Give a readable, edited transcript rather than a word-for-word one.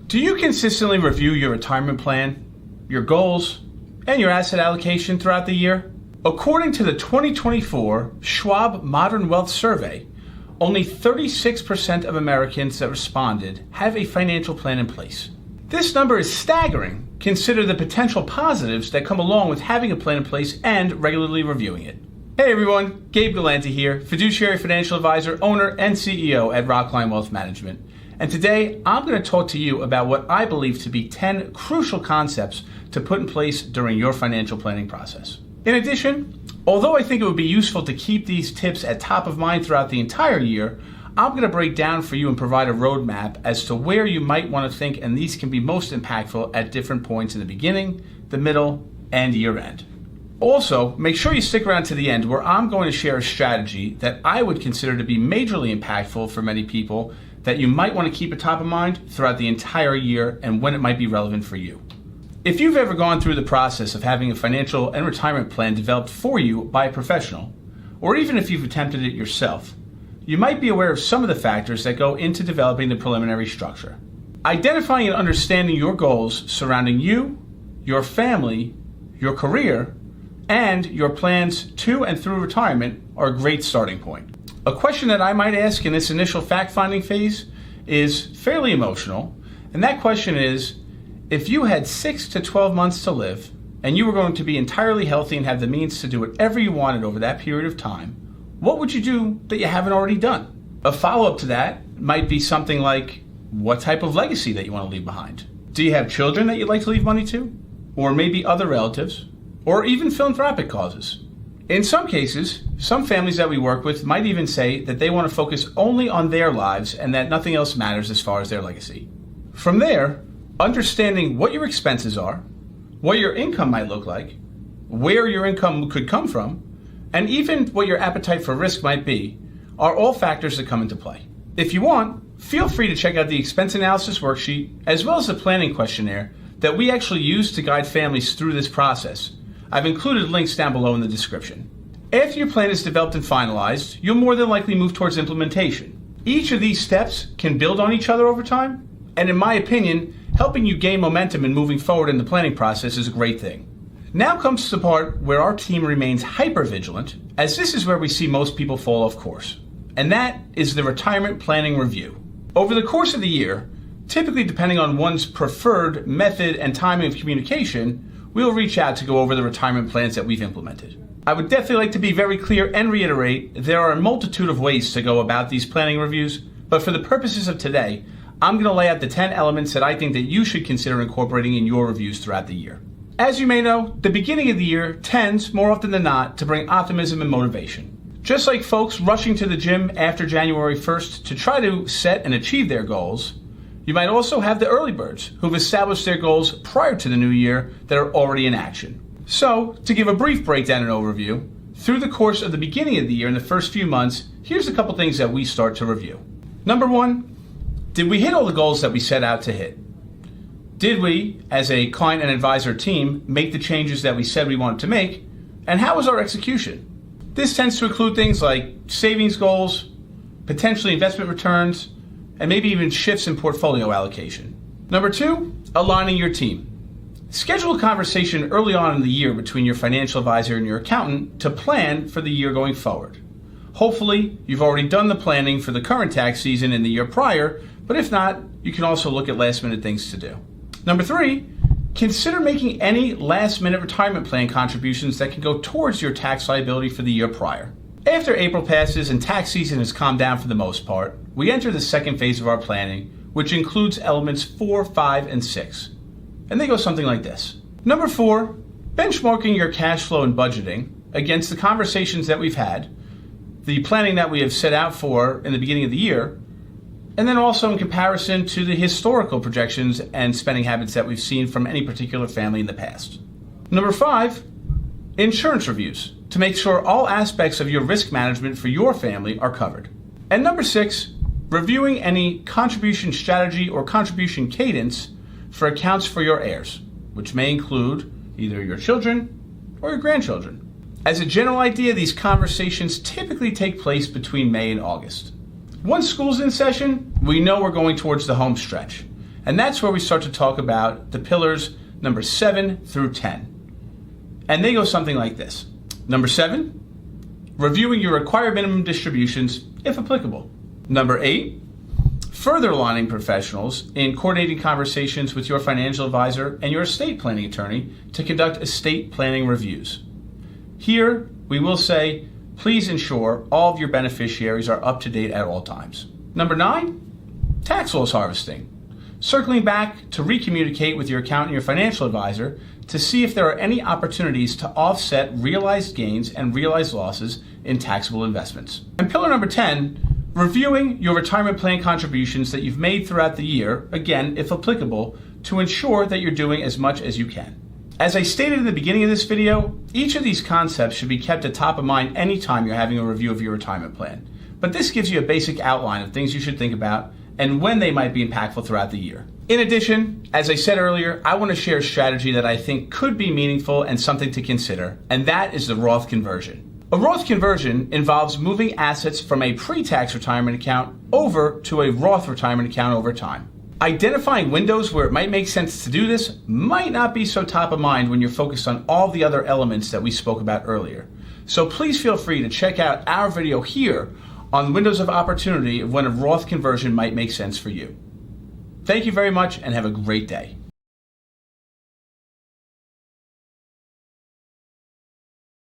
Do you consistently review your retirement plan, your goals, and your asset allocation throughout the year? According to the 2024 Schwab Modern Wealth Survey, only 36% of Americans that responded have a financial plan in place. This number is staggering. Consider the potential positives that come along with having a plan in place and regularly reviewing it. Hey everyone, Gabe Galante here, fiduciary financial advisor, owner, and CEO at Rockline Wealth Management. And today, I'm going to talk to you about what I believe to be 10 crucial concepts to put in place during your financial planning process. In addition, although I think it would be useful to keep these tips at top of mind throughout the entire year, I'm going to break down for you and provide a roadmap as to where you might want to think, and these can be most impactful at different points in the beginning, the middle, and year end. Also, make sure you stick around to the end where I'm going to share a strategy that I would consider to be majorly impactful for many people that you might want to keep at top of mind throughout the entire year and when it might be relevant for you. If you've ever gone through the process of having a financial and retirement plan developed for you by a professional, or even if you've attempted it yourself, you might be aware of some of the factors that go into developing the preliminary structure. Identifying and understanding your goals surrounding you, your family, your career, and your plans to and through retirement are a great starting point. A question that I might ask in this initial fact-finding phase is fairly emotional, and that question is, if you had 6 to 12 months to live, and you were going to be entirely healthy and have the means to do whatever you wanted over that period of time, what would you do that you haven't already done? A follow-up to that might be something like, what type of legacy that you want to leave behind? Do you have children that you'd like to leave money to? Or maybe other relatives? Or even philanthropic causes? In some cases, some families that we work with might even say that they want to focus only on their lives and that nothing else matters as far as their legacy. From there, understanding what your expenses are, what your income might look like, where your income could come from, and even what your appetite for risk might be, are all factors that come into play. If you want, feel free to check out the expense analysis worksheet as well as the planning questionnaire that we actually use to guide families through this process. I've included links down below in the description. After your plan is developed and finalized, you'll more than likely move towards implementation. Each of these steps can build on each other over time, and in my opinion, helping you gain momentum in moving forward in the planning process is a great thing. Now comes the part where our team remains hyper-vigilant, as this is where we see most people fall off course, and that is the retirement planning review. Over the course of the year, typically depending on one's preferred method and timing of communication, we'll reach out to go over the retirement plans that we've implemented. I would definitely like to be very clear and reiterate there are a multitude of ways to go about these planning reviews, but for the purposes of today, I'm going to lay out the 10 elements that I think that you should consider incorporating in your reviews throughout the year. As you may know, the beginning of the year tends, more often than not, to bring optimism and motivation. Just like folks rushing to the gym after January 1st to try to set and achieve their goals, you might also have the early birds who've established their goals prior to the new year that are already in action. So, to give a brief breakdown and overview, through the course of the beginning of the year in the first few months, here's a couple things that we start to review. Number one, did we hit all the goals that we set out to hit? Did we, as a client and advisor team, make the changes that we said we wanted to make? And how was our execution? This tends to include things like savings goals, potentially investment returns, and maybe even shifts in portfolio allocation. Number two, aligning your team. Schedule a conversation early on in the year between your financial advisor and your accountant to plan for the year going forward. Hopefully, you've already done the planning for the current tax season in the year prior, but if not, you can also look at last-minute things to do. Number three, consider making any last-minute retirement plan contributions that can go towards your tax liability for the year prior. After April passes and tax season has calmed down for the most part, we enter the second phase of our planning, which includes elements 4, 5, and 6. And they go something like this. Number 4, benchmarking your cash flow and budgeting against the conversations that we've had, the planning that we have set out for in the beginning of the year, and then also in comparison to the historical projections and spending habits that we've seen from any particular family in the past. Number 5, insurance reviews to make sure all aspects of your risk management for your family are covered. And number 6, reviewing any contribution strategy or contribution cadence for accounts for your heirs, which may include either your children or your grandchildren. As a general idea, these conversations typically take place between May and August. Once school's in session, we know we're going towards the home stretch. And that's where we start to talk about the pillars number 7 through 10. And they go something like this. Number 7, reviewing your required minimum distributions, if applicable. Number 8, further aligning professionals in coordinating conversations with your financial advisor and your estate planning attorney to conduct estate planning reviews. Here, we will say, please ensure all of your beneficiaries are up to date at all times. Number 9, tax loss harvesting. Circling back to recommunicate with your accountant and your financial advisor to see if there are any opportunities to offset realized gains and realized losses in taxable investments. And pillar number 10, reviewing your retirement plan contributions that you've made throughout the year, again, if applicable, to ensure that you're doing as much as you can. As I stated in the beginning of this video, each of these concepts should be kept at top of mind anytime you're having a review of your retirement plan. But this gives you a basic outline of things you should think about and when they might be impactful throughout the year. In addition, as I said earlier, I want to share a strategy that I think could be meaningful and something to consider, and that is the Roth conversion. A Roth conversion involves moving assets from a pre-tax retirement account over to a Roth retirement account over time. Identifying windows where it might make sense to do this might not be so top of mind when you're focused on all the other elements that we spoke about earlier. So please feel free to check out our video here on windows of opportunity of when a Roth conversion might make sense for you. Thank you very much and have a great day.